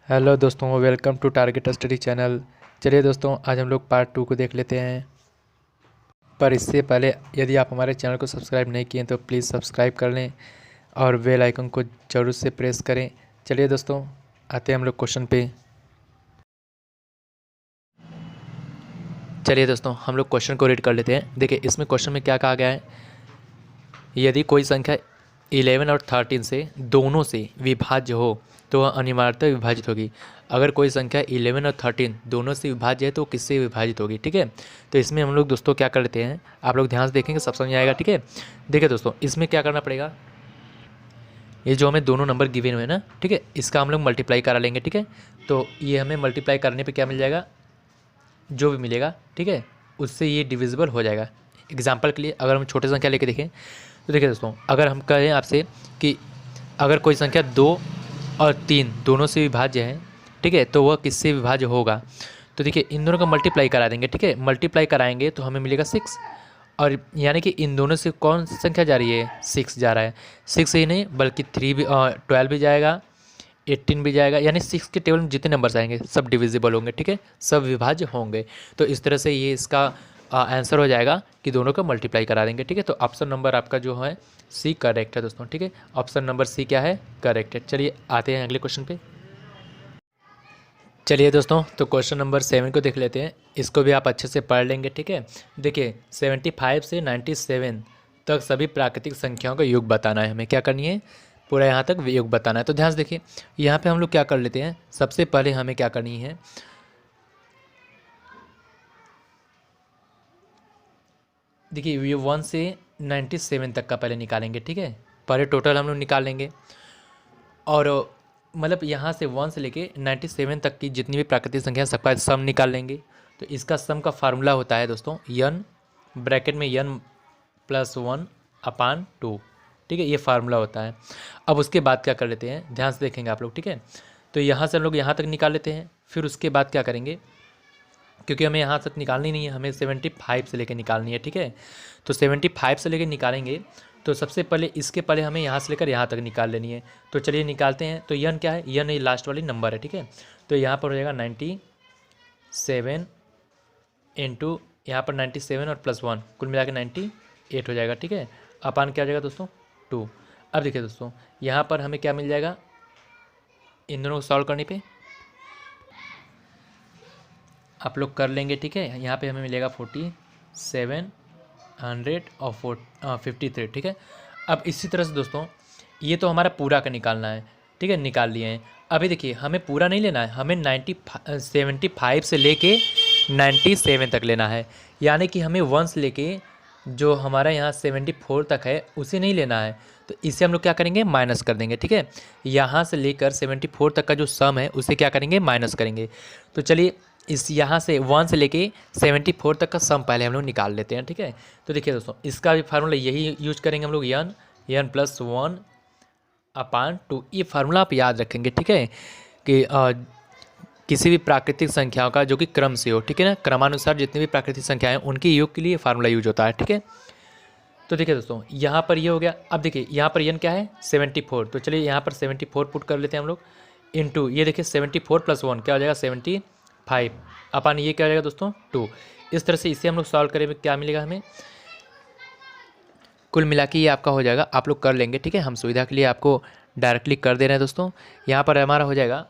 Hello दोस्तों, welcome to target study channel. चलिए दोस्तों, आज हम लोग पार्ट 2 को देख लेते हैं। पर इससे पहले यदि आप हमारे चैनल को सब्सक्राइब नहीं किए तो प्लीज़ सब्सक्राइब कर लें और बेल आइकन को ज़रूर से प्रेस करें। चलिए दोस्तों, आते हैं हम लोग क्वेश्चन पे। चलिए दोस्तों, हम लोग क्वेश्चन को रीड कर लेते हैं। देखिए, इसमें क्वेश्चन में क्या कहा गया है। यदि कोई संख्या 11 और 13 से दोनों से विभाज्य हो तो वह अनिवार्यतः विभाजित होगी। अगर कोई संख्या 11 और 13 दोनों से विभाज्य है तो किससे विभाजित होगी। ठीक है, तो इसमें हम लोग दोस्तों क्या कर लेते हैं, आप लोग ध्यान से देखेंगे सब समझ आएगा। ठीक है, देखिए दोस्तों, इसमें क्या करना पड़ेगा। ये जो हमें दोनों नंबर गिवन हुए ना, ठीक है, इसका हम लोग मल्टीप्लाई करा लेंगे। ठीक है, तो ये हमें मल्टीप्लाई करने पर क्या मिल जाएगा, जो भी मिलेगा, ठीक है, उससे ये डिविजिबल हो जाएगा। एग्जाम्पल के लिए अगर हम छोटे संख्या लेके देखें तो देखिए दोस्तों, अगर हम कहें आपसे कि अगर कोई संख्या 2 और 3 दोनों से विभाज्य है, ठीक है, तो वह किससे विभाज्य होगा। तो देखिए, इन दोनों का मल्टीप्लाई करा देंगे। ठीक है, मल्टीप्लाई कराएंगे तो हमें मिलेगा 6, और यानी कि इन दोनों से कौन सी संख्या जा रही है, 6 जा रहा है। 6 ही नहीं बल्कि 3 भी 12 भी जाएगा, 18 भी जाएगा, यानी 6 के टेबल में जितने नंबर्स आएंगे सब डिविजिबल होंगे। ठीक है, सब विभाज्य होंगे। तो इस तरह से ये इसका आंसर हो जाएगा कि दोनों का मल्टीप्लाई करा देंगे। ठीक है, तो ऑप्शन नंबर आपका जो है सी करेक्ट है दोस्तों। ठीक है, ऑप्शन नंबर सी क्या है, करेक्ट है। चलिए आते हैं अगले क्वेश्चन पे। चलिए दोस्तों, तो क्वेश्चन नंबर 7 को देख लेते हैं। इसको भी आप अच्छे से पढ़ लेंगे। ठीक है, देखिए 75 से 97 तक सभी प्राकृतिक संख्याओं का योग बताना है। हमें क्या करनी है, पूरा यहाँ तक योग बताना है। तो ध्यान से देखिए, यहाँ पे हम लोग क्या कर लेते हैं। सबसे पहले हमें क्या करनी है, देखिए ये 1 से 97 तक का पहले निकालेंगे। ठीक है, पहले टोटल हम लोग निकाल लेंगे, और मतलब यहाँ से 1 से लेके 97 तक की जितनी भी प्राकृतिक संख्या सबका सम निकाल लेंगे। तो इसका सम का फार्मूला होता है दोस्तों n, ब्रैकेट में n + 1/2। ठीक है, ये फार्मूला होता है। अब उसके बाद क्या कर लेते हैं, ध्यान से देखेंगे आप लोग। ठीक है, तो यहाँ से हम लोग यहाँ तक निकाल लेते हैं। फिर उसके बाद क्या करेंगे, क्योंकि हमें यहाँ तक निकालनी नहीं है, हमें 75 से लेकर निकालनी है। ठीक है, तो 75 से लेकर निकालेंगे तो सबसे पहले इसके पहले हमें यहाँ से लेकर यहाँ तक निकाल लेनी है। तो चलिए निकालते हैं। तो यन क्या है, यन ये लास्ट वाली नंबर है। ठीक है, तो यहाँ पर हो जाएगा 97 इंटू यहाँ पर 97 और +1 कुल मिला के 98 हो जाएगा। ठीक है, अपान क्या हो जाएगा दोस्तों, 2। अब देखिए दोस्तों, यहाँ पर हमें क्या मिल जाएगा, इन दोनों को सॉल्व करने पे आप लोग कर लेंगे। ठीक है, यहाँ पे हमें मिलेगा 4700 और 53। ठीक है, अब इसी तरह से दोस्तों ये तो हमारा पूरा का निकालना है। ठीक है, निकाल लिए हैं। अभी देखिए, हमें पूरा नहीं लेना है, हमें 75 से लेके 97 तक लेना है। यानी कि हमें 1 से लेके जो हमारा यहाँ 74 तक है उसे नहीं लेना है। तो इसे हम लोग क्या करेंगे, माइनस कर देंगे। ठीक है, यहाँ से लेकर 74 तक का जो सम है उसे क्या करेंगे, माइनस करेंगे। तो चलिए इस यहाँ से 1 से लेके 74 तक का सम पहले हम लोग निकाल लेते हैं। ठीक है, तो देखिए दोस्तों, इसका भी फार्मूला यही यूज करेंगे हम लोग, n + 1/2। ये फार्मूला आप याद रखेंगे। ठीक है, कि किसी भी प्राकृतिक संख्याओं का जो कि क्रम से हो, ठीक है ना, क्रमानुसार जितनी भी प्राकृतिक संख्याएं उनके योग के लिए फार्मूला यूज होता है। ठीक है, तो देखिए दोस्तों, यहाँ पर ये हो गया। अब देखिए यहाँ पर n क्या है, 74। तो चलिए यहाँ पर 74 पुट कर लेते हैं हम लोग, इंटू ये देखिए 74 + 1 क्या हो जाएगा, 75 अपन ये क्या हो जाएगा दोस्तों, 2। इस तरह से इसे हम लोग सॉल्व करेंगे, क्या मिलेगा हमें, कुल मिला के ये आपका हो जाएगा। आप लोग कर लेंगे। ठीक है, हम सुविधा के लिए आपको डायरेक्टली कर दे रहे हैं दोस्तों। यहाँ पर हमारा हो जाएगा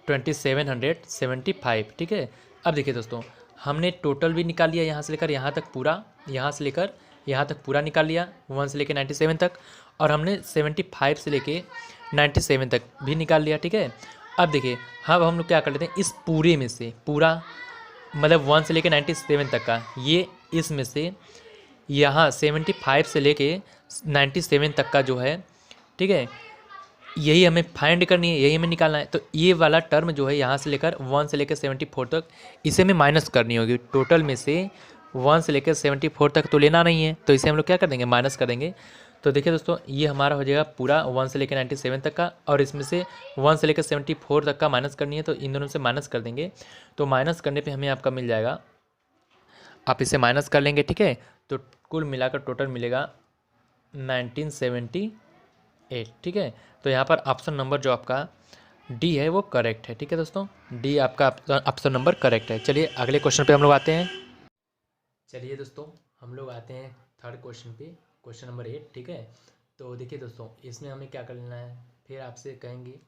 2775। ठीक है, अब देखिए दोस्तों, हमने टोटल भी निकाल लिया, यहाँ से लेकर यहाँ तक पूरा, यहाँ से लेकर यहाँ तक पूरा निकाल लिया, 1 से लेकर 97 तक, और हमने 75 से लेके 97 तक भी निकाल लिया। ठीक है, अब देखिए अब हम लोग क्या कर लेते हैं, इस पूरे में से पूरा मतलब 1 से लेकर 97 तक का, ये इसमें से यहाँ 75 से लेके 97 तक का जो है, ठीक है, यही हमें फाइंड करनी है, यही हमें निकालना है। तो ये वाला टर्म जो है यहाँ से लेकर 1 से लेकर 74 तक, इसे हमें माइनस करनी होगी। टोटल में से 1 से लेकर 74 तक तो लेना नहीं है, तो इसे हम लोग क्या कर देंगे, माइनस कर देंगे। तो देखिए दोस्तों, ये हमारा हो जाएगा पूरा 1 से लेकर 97 तक का, और इसमें से 1 से लेकर 74 तक का माइनस करनी है, तो इन दोनों से माइनस कर देंगे। तो माइनस करने पे हमें आपका मिल जाएगा, आप इसे माइनस कर लेंगे। ठीक है, तो कुल मिलाकर टोटल मिलेगा 1970 8, ठीक है। तो यहाँ पर ऑप्शन नंबर जो आपका डी है वो करेक्ट है, ठीक है दोस्तों, डी आपका ऑप्शन नंबर करेक्ट है। चलिए अगले क्वेश्चन पे हम लोग आते हैं। चलिए दोस्तों हम लोग आते हैं थर्ड क्वेश्चन पे, क्वेश्चन नंबर 8, ठीक है। तो देखिए दोस्तों इसमें हमें क्या करना है, फिर आपसे कहेंगे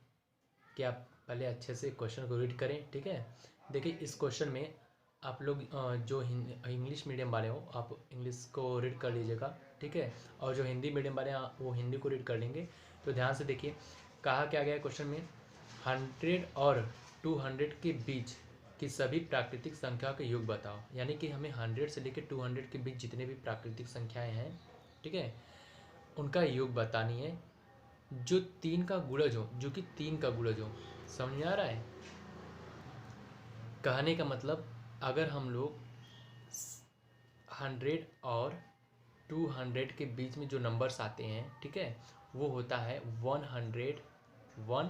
कि आप पहले अच्छे से क्वेश्चन को रीड करें, ठीक है। देखिए इस क्वेश्चन में आप लोग जो इंग्लिश मीडियम वाले हो आप इंग्लिश को रीड कर लीजिएगा, ठीक है, और जो हिंदी मीडियम वाले हैं वो हिंदी को रीड कर लेंगे। तो ध्यान से देखिए कहा क्या गया है क्वेश्चन में, 100 और 200 के बीच की सभी प्राकृतिक संख्या का योग बताओ। यानी कि हमें 100 से लेकर 200 के बीच जितने भी प्राकृतिक संख्याएं हैं, ठीक है, उनका योग बतानी है जो 3 का गुणज हो, जो कि 3 का गुणज हो। समझ में आ रहा है? कहने का मतलब अगर हम लोग 100 और 200 के बीच में जो नंबर्स आते हैं, ठीक है, वो होता है 101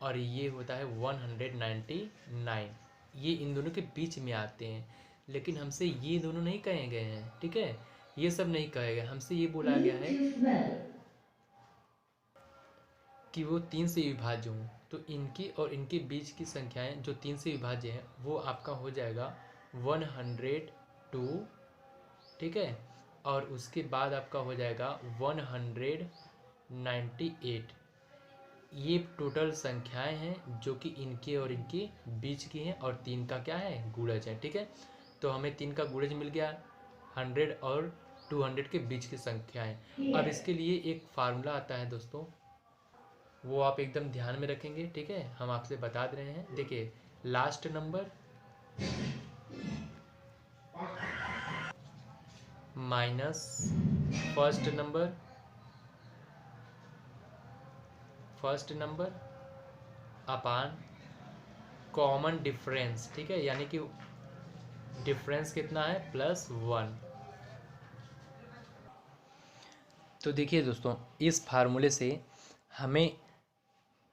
और ये होता है 199। ये इन दोनों के बीच में आते हैं, लेकिन हमसे ये दोनों नहीं कहे गए हैं, ठीक है, ये सब नहीं कहे गए, हमसे ये बोला गया है कि वो 3 से विभाज्य हों। तो इनकी और इनके बीच की संख्याएं जो 3 से विभाज्य है वो आपका हो जाएगा 102, ठीक है, और उसके बाद आपका हो जाएगा 198। ये टोटल संख्याएं हैं जो कि इनके और इनके बीच की हैं और 3 का क्या है, गुणज है, ठीक है। तो हमें 3 का गुणज मिल गया, 100 और 200 के बीच की संख्याएं। अब इसके लिए एक फार्मूला आता है दोस्तों, वो आप एकदम ध्यान में रखेंगे, ठीक है, हम आपसे बता दे रहे हैं। देखिए last number minus first number अपान कॉमन डिफरेंस, ठीक है, यानी कि डिफरेंस कितना है, +1। तो देखिए दोस्तों इस फार्मूले से हमें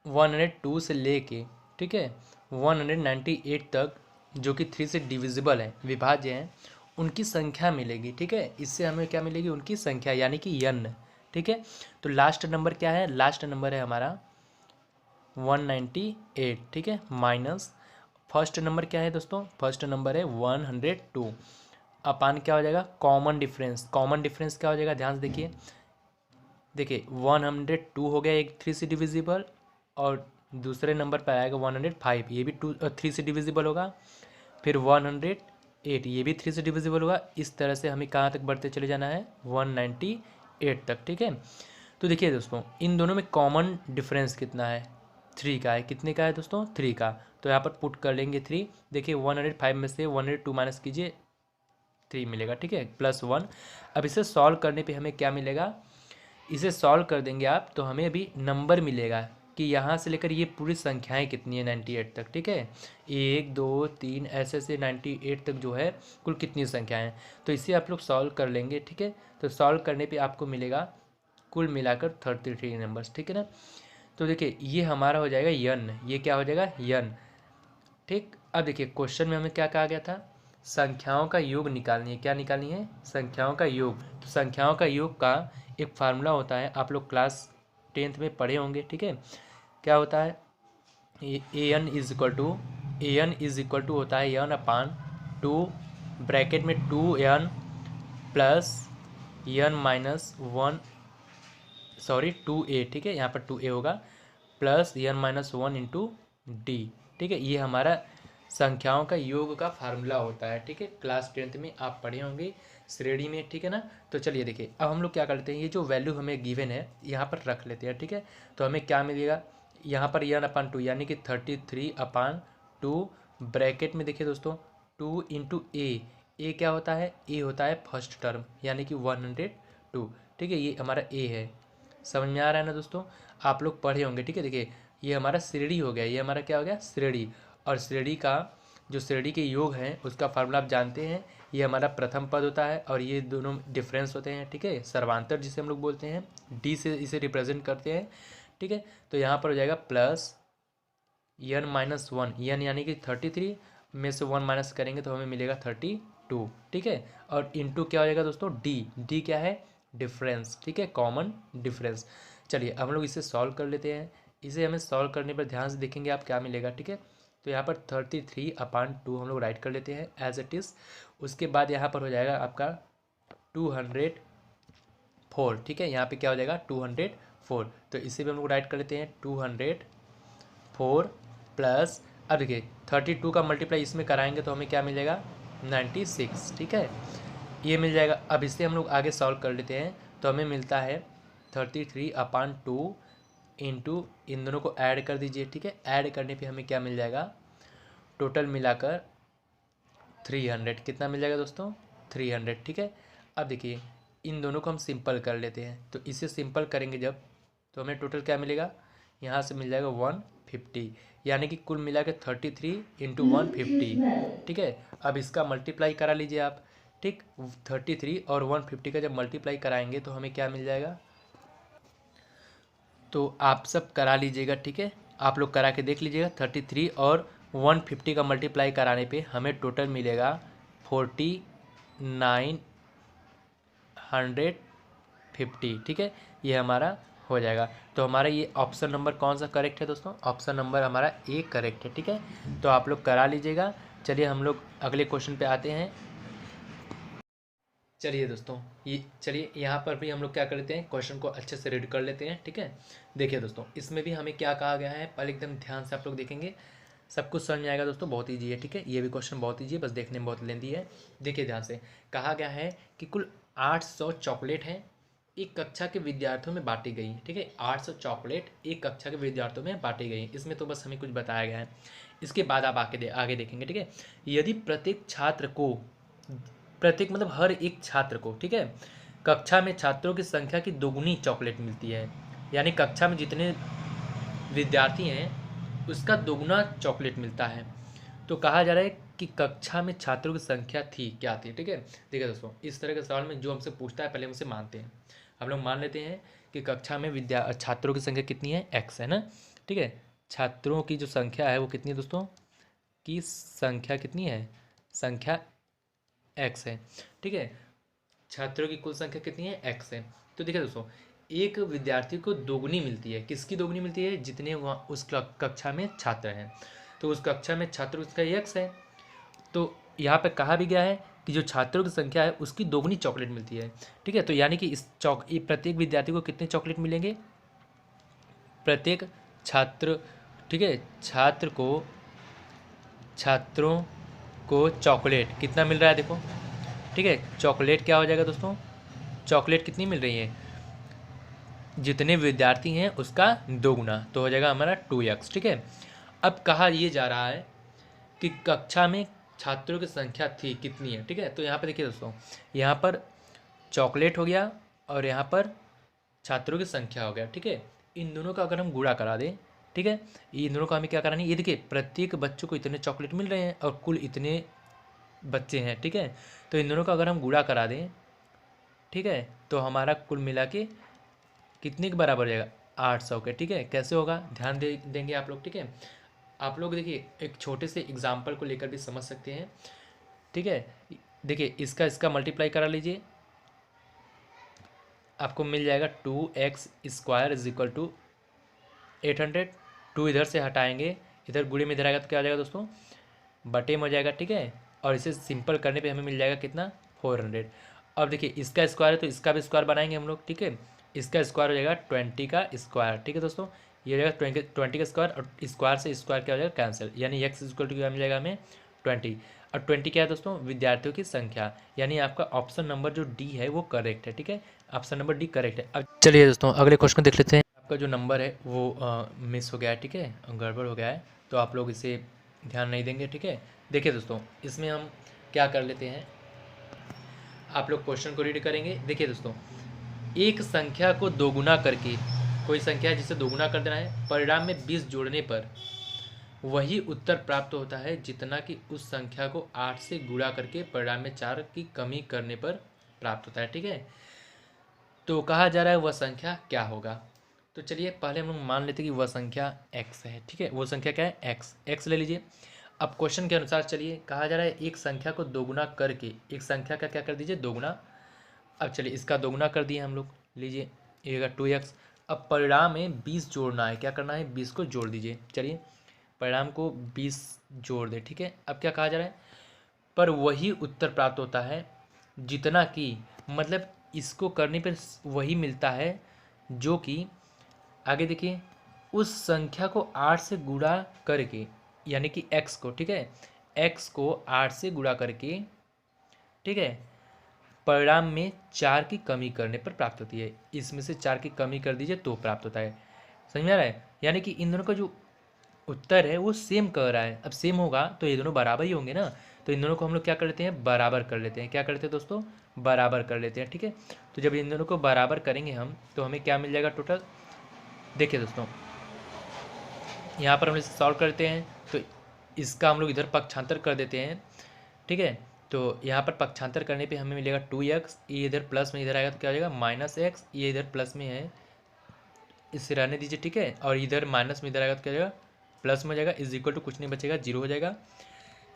102 से लेके, ठीक है, 198 तक जो कि 3 से डिविजिबल है, विभाज्य हैं, उनकी संख्या मिलेगी, ठीक है। इससे हमें क्या मिलेगी, उनकी संख्या, यानी कि n, ठीक है। तो लास्ट नंबर क्या है, लास्ट नंबर है हमारा 198, ठीक है, माइनस फर्स्ट नंबर क्या है दोस्तों, फर्स्ट नंबर है 102 अपान क्या हो जाएगा, कॉमन डिफरेंस। कॉमन डिफरेंस क्या हो जाएगा, ध्यान से देखिए, देखिए 102 हो गया एक 3 से डिविजिबल, और दूसरे नंबर पर आएगा 105, ये भी 3 से डिविजिबल होगा। फिर 108, ये भी 3 से डिविजिबल होगा। इस तरह से हमें कहाँ तक बढ़ते चले जाना है, 198 तक, ठीक है। तो देखिए दोस्तों इन दोनों में कॉमन डिफरेंस कितना है, 3 का है। कितने का है दोस्तों, 3 का। तो यहाँ पर पुट कर लेंगे 3। देखिए 105 में से 102 माइनस कीजिए, 3 मिलेगा, ठीक है, +1। अब इसे सॉल्व करने पे हमें क्या मिलेगा, इसे सॉल्व कर देंगे आप तो हमें अभी नंबर मिलेगा कि यहाँ से लेकर ये पूरी संख्याएं कितनी है 98 तक, ठीक है, 1 2 3 ऐसे से 98 तक जो है कुल कितनी संख्याएं हैं। तो इसे आप लोग सॉल्व कर लेंगे, ठीक है। तो सॉल्व करने पे आपको मिलेगा कुल मिलाकर 33 नंबर्स, ठीक है ना। तो देखिए ये हमारा हो जाएगा यन, ये क्या हो जाएगा, यन, ठीक। अब देखिए क्वेश्चन में हमें क्या कहा गया था, संख्याओं का योग निकालनी है। क्या निकालनी है, संख्याओं का योग। तो संख्याओं का योग का एक फार्मूला होता है, आप लोग क्लास 10th में पढ़े होंगे, ठीक है। क्या होता है, an इज इक्वल टू होता है n अपान 2 ब्रैकेट में 2n plus n minus 1, sorry 2a, ठीक है, यहाँ पर 2a होगा, plus n minus 1 into D, ठीक है। ये हमारा संख्याओं का योग का फार्मूला होता है, ठीक है, क्लास 10th में आप पढ़े होंगे श्रेणी में, ठीक है ना। तो चलिए देखिए अब हम लोग क्या करते हैं, ये जो वैल्यू हमें गिवन है यहाँ पर रख लेते हैं, ठीक है। तो हमें क्या मिलेगा, यहाँ पर n/2 यानी कि 33/2 ब्रैकेट में देखिए दोस्तों 2 इंटू ए क्या होता है, ए होता है फर्स्ट टर्म यानी कि 102, ठीक है, ये हमारा ए है। समझ में आ रहा है ना दोस्तों, आप लोग पढ़े होंगे, ठीक है। देखिए ये हमारा श्रेणी हो गया, ये हमारा क्या हो गया, श्रेणी। और श्रेणी का जो श्रेणी के योग हैं उसका फार्मूला आप जानते हैं, ये हमारा प्रथम पद होता है और ये दोनों डिफरेंस होते हैं, ठीक है, सर्वांतर जिसे हम लोग बोलते हैं, डी से इसे रिप्रेजेंट करते हैं, ठीक है। तो यहाँ पर हो जाएगा प्लस n माइनस 1, n यानी कि 33 में से 1 माइनस करेंगे तो हमें मिलेगा 32, ठीक है। और इंटू क्या हो जाएगा दोस्तों, डी क्या है, डिफरेंस, ठीक है, कॉमन डिफरेंस। चलिए हम लोग इसे सॉल्व कर लेते हैं। इसे हमें सॉल्व करने पर ध्यान से देखेंगे आप क्या मिलेगा, ठीक है। तो यहाँ पर 33/2 हम लोग राइट कर लेते हैं एज इट इज़। उसके बाद यहाँ पर हो जाएगा आपका 204, ठीक है। यहाँ पे क्या हो जाएगा 204, तो इसे भी हम लोग राइट कर लेते हैं 204 प्लस, अब देखिए 32 का मल्टीप्लाई इसमें कराएंगे तो हमें क्या मिल जाएगा 96, ठीक है, ये मिल जाएगा। अब इसे हम लोग आगे सॉल्व कर लेते हैं तो हमें मिलता है 33/2 इंटू, इन दोनों को ऐड कर दीजिए, ठीक है। ऐड करने पे हमें क्या मिल जाएगा, टोटल मिलाकर 300, कितना मिल जाएगा दोस्तों 300, ठीक है। अब देखिए इन दोनों को हम सिंपल कर लेते हैं, तो इसे सिंपल करेंगे जब, तो हमें टोटल क्या मिलेगा, यहाँ से मिल जाएगा 150, यानी कि कुल मिला के 33 इंटू 150, ठीक है। अब इसका मल्टीप्लाई करा लीजिए आप, ठीक। 33 और 150 का जब मल्टीप्लाई कराएंगे तो हमें क्या मिल जाएगा, तो आप सब करा लीजिएगा, ठीक है। आप लोग करा के देख लीजिएगा। 33 और 150 का मल्टीप्लाई कराने पे हमें टोटल मिलेगा 4950, ठीक है। ये हमारा हो जाएगा। तो हमारा ये ऑप्शन नंबर कौन सा करेक्ट है दोस्तों, ऑप्शन नंबर हमारा ए करेक्ट है, ठीक है। तो आप लोग करा लीजिएगा। चलिए हम लोग अगले क्वेश्चन पे आते हैं। चलिए दोस्तों, ये चलिए यहाँ पर भी हम लोग क्या करते हैं, क्वेश्चन को अच्छे से रीड कर लेते हैं, ठीक है। देखिए दोस्तों, इसमें भी हमें क्या कहा गया है, पहले एकदम ध्यान से आप लोग देखेंगे, सब कुछ समझ में आएगा दोस्तों। बहुत ईजी है, ठीक है। ये भी क्वेश्चन बहुत ईजी है, बस देखने में बहुत लेंदी है। देखिए ध्यान से, कहा गया है कि कुल 800 चॉकलेट हैं, एक कक्षा के विद्यार्थियों में बांटी गई, ठीक है। 800 चॉकलेट एक कक्षा के विद्यार्थियों में बांटी गई, इसमें तो बस हमें कुछ बताया गया है। इसके बाद आप आगे देखेंगे, ठीक है। यदि प्रत्येक छात्र को, प्रत्येक मतलब हर एक छात्र को, ठीक है, कक्षा में छात्रों की संख्या की दोगुनी चॉकलेट मिलती है, यानी कक्षा में जितने विद्यार्थी हैं उसका दोगुना चॉकलेट मिलता है, तो कहा जा रहा है कि कक्षा में छात्रों की संख्या थी क्या थी, ठीक है। देखिए दोस्तों, इस तरह के सवाल में जो हमसे पूछता है पहले हम उसे मानते हैं। हम लोग मान लेते हैं कि कक्षा में छात्रों की संख्या कितनी है, x है ना, ठीक है। छात्रों की जो संख्या है वो कितनी है दोस्तों, की संख्या कितनी है, संख्या x है, ठीक है। छात्रों की कुल संख्या कितनी है, x है। तो देखिए दोस्तों, एक विद्यार्थी को दोगुनी मिलती है, किसकी दोगुनी मिलती है, जितने वहाँ उस कक्षा में छात्र हैं, तो उस कक्षा में छात्रों की संख्या x है। तो यहाँ पे कहा भी गया है कि जो छात्रों की संख्या है उसकी दोगुनी चॉकलेट मिलती है, ठीक है। तो यानी कि इस प्रत्येक विद्यार्थी को कितने चॉकलेट मिलेंगे, प्रत्येक छात्र, ठीक है, छात्रों को चॉकलेट कितना मिल रहा है देखो, ठीक है। चॉकलेट क्या हो जाएगा दोस्तों, चॉकलेट कितनी मिल रही है, जितने विद्यार्थी हैं उसका दोगुना, तो हो जाएगा हमारा 2x, ठीक है। अब कहा ये जा रहा है कि कक्षा में छात्रों की संख्या थी कितनी है, ठीक है। तो यहाँ पर देखिए दोस्तों, यहाँ पर चॉकलेट हो गया और यहाँ पर छात्रों की संख्या हो गया, ठीक है। इन दोनों का अगर हम गुणा करा दें, ठीक है, इन दोनों को हमें क्या करानी है, ये देखिए प्रत्येक बच्चों को इतने चॉकलेट मिल रहे हैं और कुल इतने बच्चे हैं, ठीक है। तो इन दोनों का अगर हम गुणा करा दें, ठीक है, तो हमारा कुल मिला के कितने के बराबर हो जाएगा, 800 के, ठीक है। कैसे होगा, ध्यान देंगे आप लोग, ठीक है। आप लोग देखिए एक छोटे से एग्जाम्पल को लेकर भी समझ सकते हैं, ठीक है। देखिए इसका मल्टीप्लाई करा लीजिए, आपको मिल जाएगा 2x² इज इक्वल टू 800। 2 इधर से हटाएंगे, इधर गुणे में इधर आएगा तो क्या हो जाएगा दोस्तों, बटे में हो जाएगा, ठीक है। और इसे सिंपल करने पे हमें मिल जाएगा कितना, 400। अब देखिए इसका स्क्वायर है तो इसका भी स्क्वायर बनाएंगे हम लोग, ठीक है। इसका स्क्वायर हो जाएगा 20 का स्क्वायर, ठीक है दोस्तों। ये हो जाएगा 20 का स्क्वायर, और स्क्वायर से स्क्वायर क्या हो जाएगा, कैंसिल, यानी x इक्वल टू क्या मिल जाएगा हमें 20। और 20 क्या है दोस्तों, विद्यार्थियों की संख्या, यानी आपका ऑप्शन नंबर जो डी है वो करेक्ट है, ठीक है। ऑप्शन नंबर डी करेक्ट है। अब चलिए दोस्तों अगले क्वेश्चन देख लेते हैं। आपका जो नंबर है वो मिस हो गया है, ठीक है, गड़बड़ हो गया है, तो आप लोग इसे ध्यान नहीं देंगे, ठीक है। देखिए दोस्तों, इसमें हम क्या कर लेते हैं, आप लोग क्वेश्चन को रीड करेंगे। देखिए दोस्तों, एक संख्या को दोगुना करके, कोई संख्या है जिसे दोगुना कर देना है, परिणाम में 20 जोड़ने पर वही उत्तर प्राप्त होता है जितना कि उस संख्या को 8 से गुणा करके परिणाम में 4 की कमी करने पर प्राप्त होता है, ठीक है। तो कहा जा रहा है वह संख्या क्या होगा। तो चलिए पहले हम लोग मान लेते हैं कि वह संख्या x है, ठीक है। वो संख्या क्या है, x ले लीजिए। अब क्वेश्चन के अनुसार चलिए, कहा जा रहा है एक संख्या को दोगुना करके, एक संख्या का क्या कर दीजिए, दोगुना। अब चलिए इसका दोगुना कर दिए हम लोग, लीजिए, ये होगा 2x। अब परिणाम में 20 जोड़ना है, क्या करना है, 20 को जोड़ दीजिए। चलिए परिणाम को 20 जोड़ दे, ठीक है। अब क्या कहा जा रहा है, पर वही उत्तर प्राप्त होता है जितना कि, मतलब इसको करने पर वही मिलता है जो कि, आगे देखिए, उस संख्या को 8 से गुणा करके, यानी कि x को, ठीक है, x को 8 से गुणा करके, ठीक है, परिणाम में 4 की कमी करने पर प्राप्त होती है। इसमें से 4 की कमी कर दीजिए तो प्राप्त होता है। समझ में आ रहा है, यानी कि इन दोनों का जो उत्तर है वो सेम कर रहा है। अब सेम होगा तो ये दोनों बराबर ही होंगे ना, तो इन दोनों को हम लोग क्या कर लेते हैं, बराबर कर लेते हैं। क्या करते हैं दोस्तों, बराबर कर लेते हैं, ठीक है। तो जब इन दोनों को बराबर करेंगे हम तो हमें क्या मिल जाएगा टोटल, देखिए दोस्तों, यहाँ पर हम इसे सॉल्व करते हैं तो इसका हम लोग इधर पक्षांतर कर देते हैं, ठीक है। तो यहाँ पर पक्षांतर करने पे हमें मिलेगा 2x, ये इधर प्लस में इधर आएगा तो क्या हो जाएगा -x, ये इधर प्लस में है इसे रहने दीजिए, ठीक है, और इधर माइनस में इधर आएगा तो क्या हो जाएगा, प्लस में हो जाएगा, इज इक्वल टू कुछ नहीं बचेगा, 0 हो जाएगा।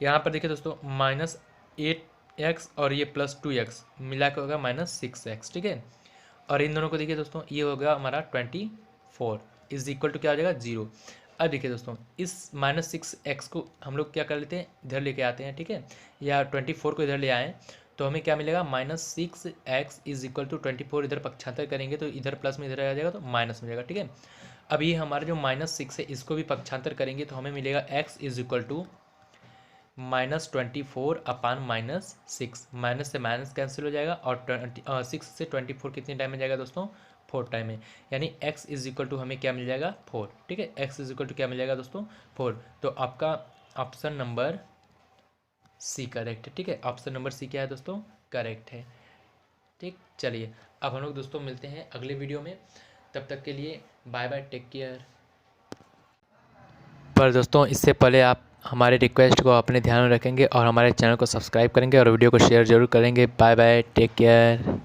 यहाँ पर देखिए दोस्तों -8x और ये +2x मिला के होगा -6x, ठीक है। और इन दोनों को देखिए दोस्तों, ये होगा हमारा 24 इज इक्वल टू क्या हो जाएगा, 0। अब देखिए दोस्तों, इस -6x को हम लोग क्या कर लेते हैं, इधर लेके आते हैं, ठीक है, या 24 को इधर ले आएँ तो हमें क्या मिलेगा, -6x इज इक्वल टू 24, इधर पक्षांतर करेंगे तो इधर प्लस में इधर आ जाएगा तो माइनस में जाएगा, ठीक है। अब ये हमारा जो -6 है इसको भी पक्षांतर करेंगे तो हमें मिलेगा x is equal to -24 upon -6, minus से माइनस कैंसिल हो जाएगा और 6 से 24 कितने टाइम में जाएगा दोस्तों, 4 टाइम में, यानी x इज इक्वल टू हमें क्या मिल जाएगा, 4, ठीक है। x इज इक्वल टू क्या मिल जाएगा दोस्तों, 4। तो आपका ऑप्शन नंबर सी करेक्ट है, ठीक है। ऑप्शन नंबर सी क्या है दोस्तों, करेक्ट है, ठीक। चलिए अब हम लोग दोस्तों मिलते हैं अगले वीडियो में, तब तक के लिए बाय बाय, टेक केयर। पर दोस्तों इससे पहले आप हमारे रिक्वेस्ट को अपने ध्यान में रखेंगे और हमारे चैनल को सब्सक्राइब करेंगे और वीडियो को शेयर जरूर करेंगे। Bye bye, take care.